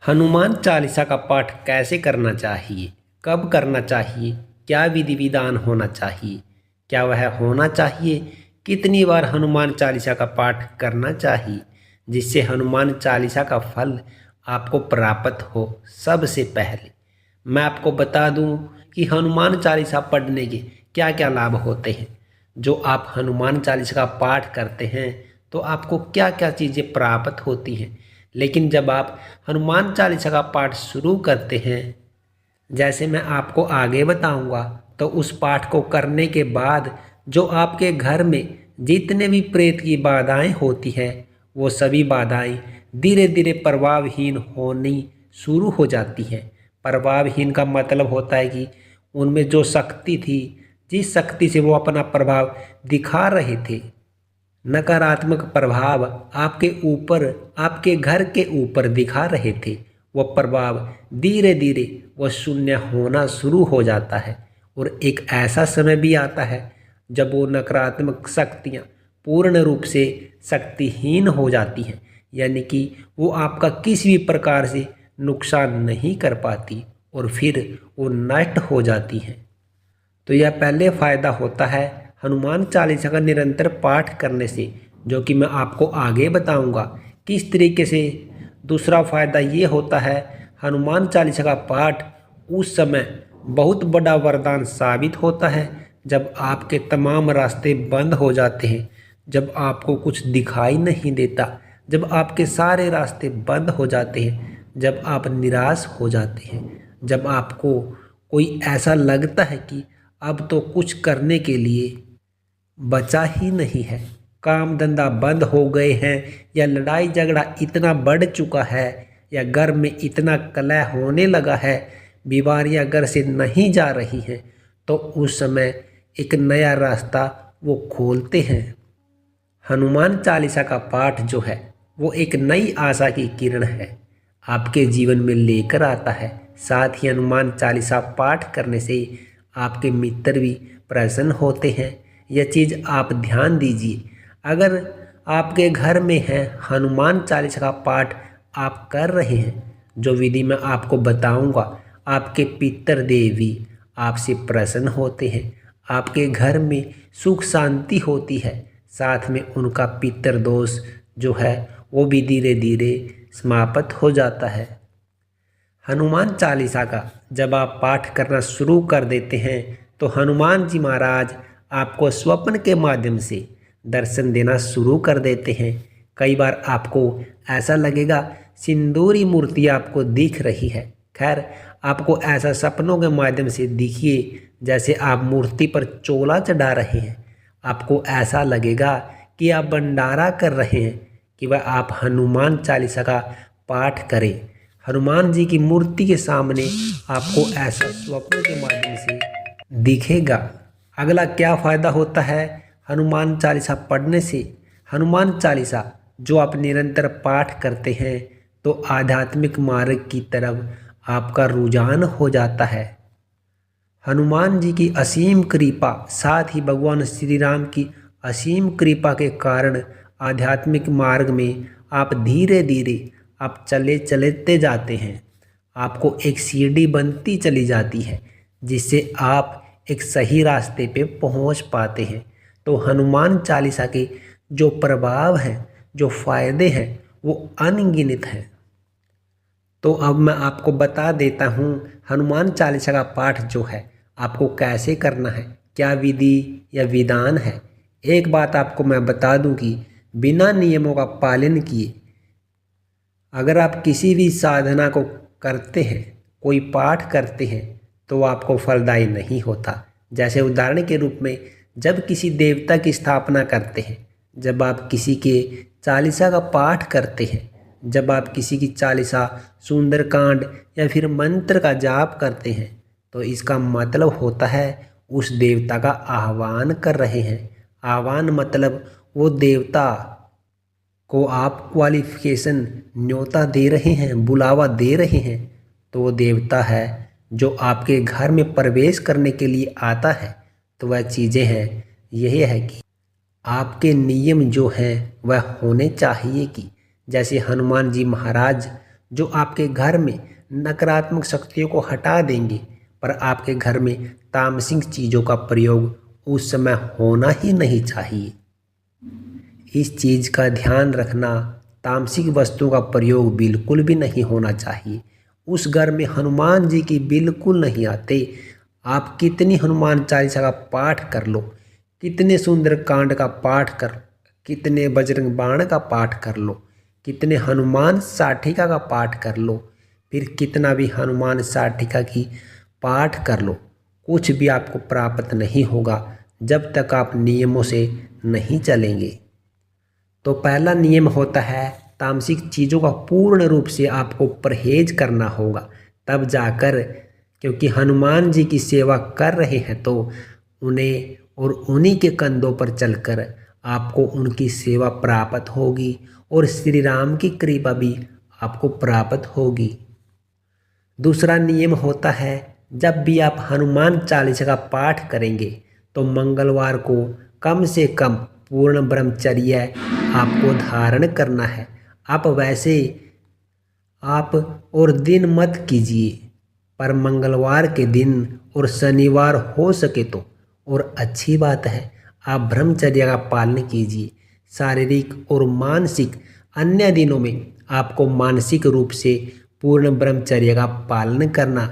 हनुमान चालीसा का पाठ कैसे करना चाहिए, कब करना चाहिए, क्या विधि विधान होना चाहिए, क्या वह होना चाहिए, कितनी बार हनुमान चालीसा का पाठ करना चाहिए जिससे हनुमान चालीसा का फल आपको प्राप्त हो। सबसे पहले मैं आपको बता दूं कि हनुमान चालीसा पढ़ने के क्या क्या लाभ होते हैं। जो आप हनुमान चालीसा का पाठ करते हैं तो आपको क्या क्या चीज़ें प्राप्त होती हैं। लेकिन जब आप हनुमान चालीसा का पाठ शुरू करते हैं, जैसे मैं आपको आगे बताऊंगा, तो उस पाठ को करने के बाद जो आपके घर में जितने भी प्रेत की बाधाएं होती हैं वो सभी बाधाएं धीरे धीरे प्रभावहीन होनी शुरू हो जाती हैं। प्रभावहीन का मतलब होता है कि उनमें जो शक्ति थी, जिस शक्ति से वो अपना प्रभाव दिखा रहे थे, नकारात्मक प्रभाव आपके ऊपर, आपके घर के ऊपर दिखा रहे थे, वह प्रभाव धीरे धीरे वह शून्य होना शुरू हो जाता है। और एक ऐसा समय भी आता है जब वो नकारात्मक शक्तियाँ पूर्ण रूप से शक्तिहीन हो जाती हैं, यानी कि वो आपका किसी भी प्रकार से नुकसान नहीं कर पाती और फिर वो नष्ट हो जाती हैं। तो यह पहले फ़ायदा होता है हनुमान चालीसा का निरंतर पाठ करने से, जो कि मैं आपको आगे बताऊंगा किस तरीके से। दूसरा फ़ायदा ये होता है हनुमान चालीसा का पाठ उस समय बहुत बड़ा वरदान साबित होता है जब आपके तमाम रास्ते बंद हो जाते हैं, जब आपको कुछ दिखाई नहीं देता, जब आपके सारे रास्ते बंद हो जाते हैं, जब आप निराश हो जाते हैं, जब आपको कोई ऐसा लगता है कि अब तो कुछ करने के लिए बचा ही नहीं है, काम धंधा बंद हो गए हैं, या लड़ाई झगड़ा इतना बढ़ चुका है, या घर में इतना कलह होने लगा है, बीमारियां घर से नहीं जा रही हैं, तो उस समय एक नया रास्ता वो खोलते हैं। हनुमान चालीसा का पाठ जो है वो एक नई आशा की किरण है, आपके जीवन में लेकर आता है। साथ ही हनुमान चालीसा पाठ करने से आपके मित्र भी प्रसन्न होते हैं। यह चीज़ आप ध्यान दीजिए। अगर आपके घर में है हनुमान चालीसा का पाठ आप कर रहे हैं, जो विधि मैं आपको बताऊंगा, आपके पितर देवी आपसे प्रसन्न होते हैं, आपके घर में सुख शांति होती है, साथ में उनका पितर दोष जो है वो भी धीरे धीरे समाप्त हो जाता है। हनुमान चालीसा का जब आप पाठ करना शुरू कर देते हैं तो हनुमान जी महाराज आपको स्वप्न के माध्यम से दर्शन देना शुरू कर देते हैं। कई बार आपको ऐसा लगेगा सिंदूरी मूर्ति आपको दिख रही है। खैर, आपको ऐसा सपनों के माध्यम से दिखिए जैसे आप मूर्ति पर चोला चढ़ा रहे हैं। आपको ऐसा लगेगा कि आप भंडारा कर रहे हैं, कि वह आप हनुमान चालीसा का पाठ करें। हनुमान जी की मूर्ति के सामने आपको ऐसा स्वप्न के माध्यम से दिखेगा। अगला क्या फ़ायदा होता है हनुमान चालीसा पढ़ने से? हनुमान चालीसा जो आप निरंतर पाठ करते हैं तो आध्यात्मिक मार्ग की तरफ आपका रुझान हो जाता है। हनुमान जी की असीम कृपा, साथ ही भगवान श्री राम की असीम कृपा के कारण आध्यात्मिक मार्ग में आप धीरे धीरे आप चलते जाते हैं। आपको एक सीढ़ी बनती चली जाती है जिससे आप एक सही रास्ते पे पहुंच पाते हैं। तो हनुमान चालीसा के जो प्रभाव हैं, जो फायदे हैं, वो अनगिनत हैं। तो अब मैं आपको बता देता हूँ हनुमान चालीसा का पाठ जो है आपको कैसे करना है, क्या विधि या विधान है। एक बात आपको मैं बता दूं कि बिना नियमों का पालन किए अगर आप किसी भी साधना को करते हैं, कोई पाठ करते हैं, तो आपको फलदायी नहीं होता। जैसे उदाहरण के रूप में जब किसी देवता की स्थापना करते हैं, जब आप किसी के चालीसा का पाठ करते हैं, जब आप किसी की चालीसा, सुंदरकांड या फिर मंत्र का जाप करते हैं, तो इसका मतलब होता है उस देवता का आह्वान कर रहे हैं। आह्वान मतलब वो देवता को आप क्वालिफिकेशन, न्योता दे रहे हैं, बुलावा दे रहे हैं। तो वो देवता है जो आपके घर में प्रवेश करने के लिए आता है। तो वह चीज़ें हैं, यही है कि आपके नियम जो हैं वह होने चाहिए कि जैसे हनुमान जी महाराज जो आपके घर में नकारात्मक शक्तियों को हटा देंगे। पर आपके घर में तामसिक चीज़ों का प्रयोग उस समय होना ही नहीं चाहिए। इस चीज़ का ध्यान रखना, तामसिक वस्तुओं का प्रयोग बिल्कुल भी नहीं होना चाहिए। उस घर में हनुमान जी की बिल्कुल नहीं आते। आप कितनी हनुमान चालीसा का पाठ कर लो, कितने सुंदर कांड का पाठ कर, कितने बजरंग बाण का पाठ कर लो, कितने हनुमान साठिका का पाठ कर लो, फिर कितना भी हनुमान साठिका की पाठ कर लो, कुछ भी आपको प्राप्त नहीं होगा जब तक आप नियमों से नहीं चलेंगे। तो पहला नियम होता है तामसिक चीज़ों का पूर्ण रूप से आपको परहेज करना होगा, तब जाकर, क्योंकि हनुमान जी की सेवा कर रहे हैं तो उन्हें और उन्हीं के कंधों पर चलकर आपको उनकी सेवा प्राप्त होगी और श्री राम की कृपा भी आपको प्राप्त होगी। दूसरा नियम होता है, जब भी आप हनुमान चालीसा का पाठ करेंगे तो मंगलवार को कम से कम पूर्ण ब्रह्मचर्य आपको धारण करना है। आप वैसे आप और दिन मत कीजिए, पर मंगलवार के दिन और शनिवार हो सके तो और अच्छी बात है आप ब्रह्मचर्य का पालन कीजिए। शारीरिक और मानसिक अन्य दिनों में आपको मानसिक रूप से पूर्ण ब्रह्मचर्य का पालन करना।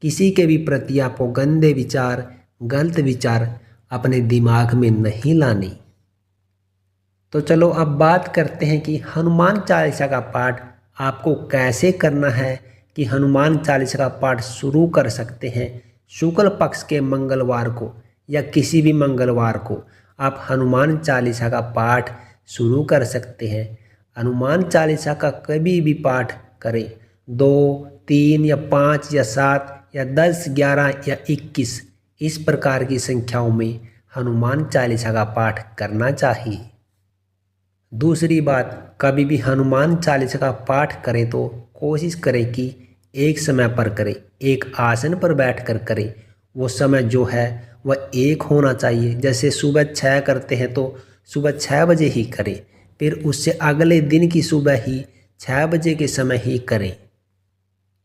किसी के भी प्रति आपको गंदे विचार, गलत विचार अपने दिमाग में नहीं लाने। तो चलो अब बात करते हैं कि हनुमान चालीसा का पाठ आपको कैसे करना है। कि हनुमान चालीसा का पाठ शुरू कर सकते हैं शुक्ल पक्ष के मंगलवार को या किसी भी मंगलवार को आप हनुमान चालीसा का पाठ शुरू कर सकते हैं। हनुमान चालीसा का कभी भी पाठ करें, 2, 3 या 5 या 7 या 10, 11 या 21 इस प्रकार की संख्याओं में हनुमान चालीसा का पाठ करना चाहिए। दूसरी बात, कभी भी हनुमान चालीसा का पाठ करें तो कोशिश करें कि एक समय पर करें, एक आसन पर बैठकर करें। वो समय जो है वह एक होना चाहिए। जैसे सुबह 6 करते हैं तो सुबह 6 बजे ही करें, फिर उससे अगले दिन की सुबह ही 6 बजे के समय ही करें।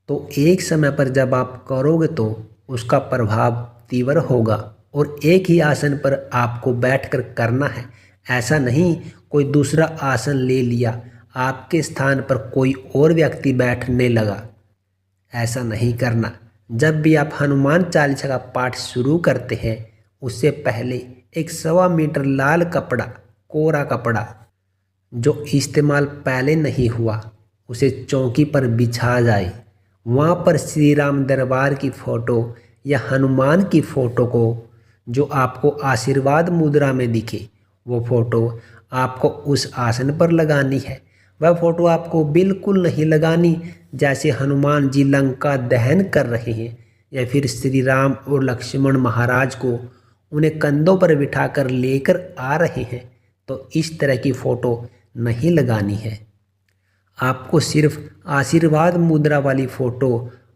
तो एक समय पर जब आप करोगे तो उसका प्रभाव तीव्र होगा। और एक ही आसन पर आपको बैठकर करना है, ऐसा नहीं कोई दूसरा आसन ले लिया, आपके स्थान पर कोई और व्यक्ति बैठने लगा, ऐसा नहीं करना। जब भी आप हनुमान चालीसा का पाठ शुरू करते हैं उससे पहले एक 1.25 मीटर लाल कपड़ा, कोरा कपड़ा जो इस्तेमाल पहले नहीं हुआ, उसे चौकी पर बिछा जाए। वहाँ पर श्री राम दरबार की फ़ोटो या हनुमान की फ़ोटो को जो आपको आशीर्वाद मुद्रा में दिखे, वो फ़ोटो आपको उस आसन पर लगानी है। वह फ़ोटो आपको बिल्कुल नहीं लगानी जैसे हनुमान जी लंका दहन कर रहे हैं या फिर श्री राम और लक्ष्मण महाराज को उन्हें कंधों पर बिठाकर लेकर आ रहे हैं, तो इस तरह की फ़ोटो नहीं लगानी है। आपको सिर्फ आशीर्वाद मुद्रा वाली फ़ोटो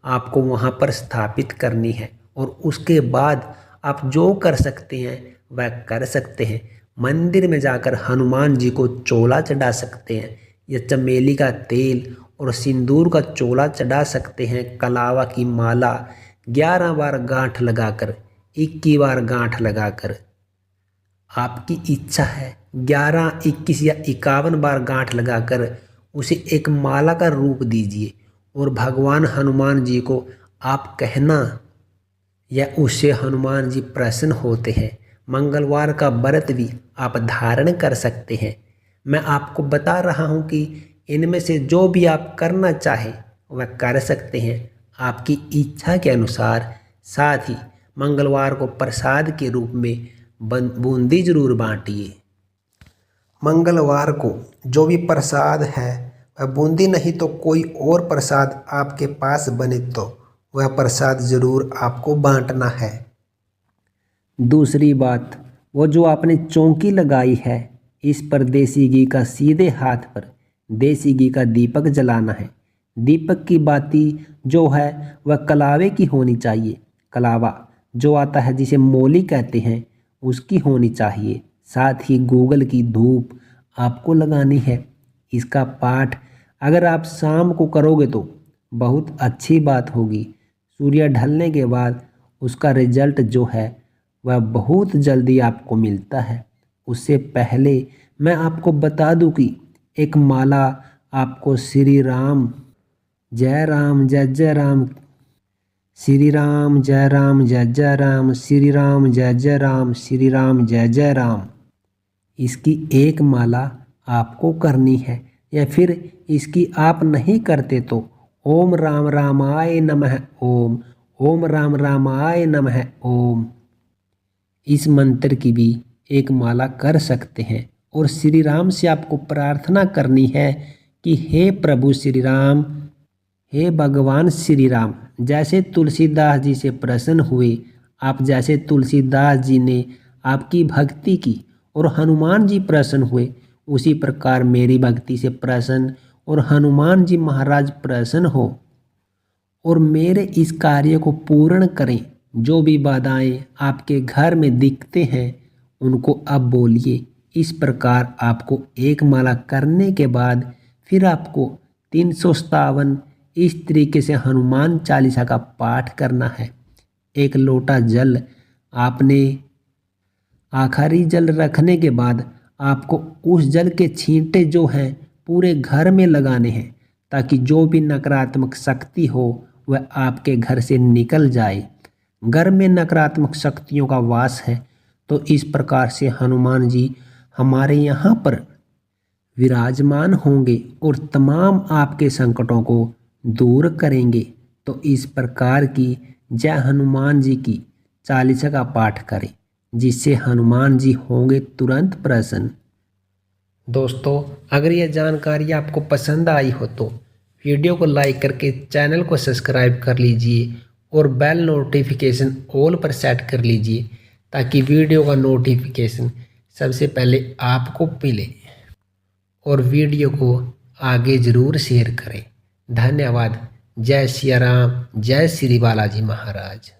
आपको वहाँ पर स्थापित करनी है और उसके बाद आप जो कर सकते हैं वह कर सकते हैं। मंदिर में जाकर हनुमान जी को चोला चढ़ा सकते हैं या चमेली का तेल और सिंदूर का चोला चढ़ा सकते हैं। कलावा की माला 11 बार गांठ लगाकर, 21 बार गांठ लगाकर, आपकी इच्छा है 11, 21 या 51 बार गांठ लगाकर उसे एक माला का रूप दीजिए और भगवान हनुमान जी को आप कहना, या उससे हनुमान जी प्रसन्न होते हैं। मंगलवार का व्रत भी आप धारण कर सकते हैं। मैं आपको बता रहा हूँ कि इनमें से जो भी आप करना चाहें वह कर सकते हैं आपकी इच्छा के अनुसार। साथ ही मंगलवार को प्रसाद के रूप में बूंदी जरूर बांटिए। मंगलवार को जो भी प्रसाद है वह बूंदी नहीं तो कोई और प्रसाद आपके पास बने तो वह प्रसाद ज़रूर आपको बांटना है। दूसरी बात, वो जो आपने चौकी लगाई है इस पर देसी घी का सीधे हाथ पर देसी घी का दीपक जलाना है। दीपक की बाती जो है वह कलावे की होनी चाहिए। कलावा जो आता है जिसे मोली कहते हैं उसकी होनी चाहिए। साथ ही गूगल की धूप आपको लगानी है। इसका पाठ अगर आप शाम को करोगे तो बहुत अच्छी बात होगी। सूर्य ढलने के बाद उसका रिजल्ट जो है वह बहुत जल्दी आपको मिलता है। उससे पहले मैं आपको बता दूं कि एक माला आपको श्री राम जय राम जय जय राम, श्री राम जय राम जय जय राम, श्री राम जय जय राम, श्री राम जय जय राम, इसकी एक माला आपको करनी है। या फिर इसकी आप नहीं करते तो ओम राम रामाय नमः ओम, ओम राम रामाय नमः ओम, इस मंत्र की भी एक माला कर सकते हैं। और श्री राम से आपको प्रार्थना करनी है कि हे प्रभु श्री राम, हे भगवान श्री राम, जैसे तुलसीदास जी से प्रसन्न हुए, आप जैसे तुलसीदास जी ने आपकी भक्ति की और हनुमान जी प्रसन्न हुए, उसी प्रकार मेरी भक्ति से प्रसन्न और हनुमान जी महाराज प्रसन्न हो और मेरे इस कार्य को पूर्ण करें। जो भी बाधाएं आपके घर में दिखते हैं उनको अब बोलिए। इस प्रकार आपको एक माला करने के बाद फिर आपको 357 इस तरीके से हनुमान चालीसा का पाठ करना है। एक लोटा जल आपने आखिरी जल रखने के बाद आपको उस जल के छींटे जो हैं पूरे घर में लगाने हैं, ताकि जो भी नकारात्मक शक्ति हो वह आपके घर से निकल जाए। घर में नकारात्मक शक्तियों का वास है, तो इस प्रकार से हनुमान जी हमारे यहाँ पर विराजमान होंगे और तमाम आपके संकटों को दूर करेंगे। तो इस प्रकार की जय हनुमान जी की चालीसा का पाठ करें, जिससे हनुमान जी होंगे तुरंत प्रसन्न। दोस्तों, अगर यह जानकारी आपको पसंद आई हो तो वीडियो को लाइक करके चैनल को सब्सक्राइब कर लीजिए और बेल नोटिफिकेशन ऑल पर सेट कर लीजिए, ताकि वीडियो का नोटिफिकेशन सबसे पहले आपको मिले। और वीडियो को आगे ज़रूर शेयर करें। धन्यवाद। जय सिया राम, जय श्री बालाजी महाराज।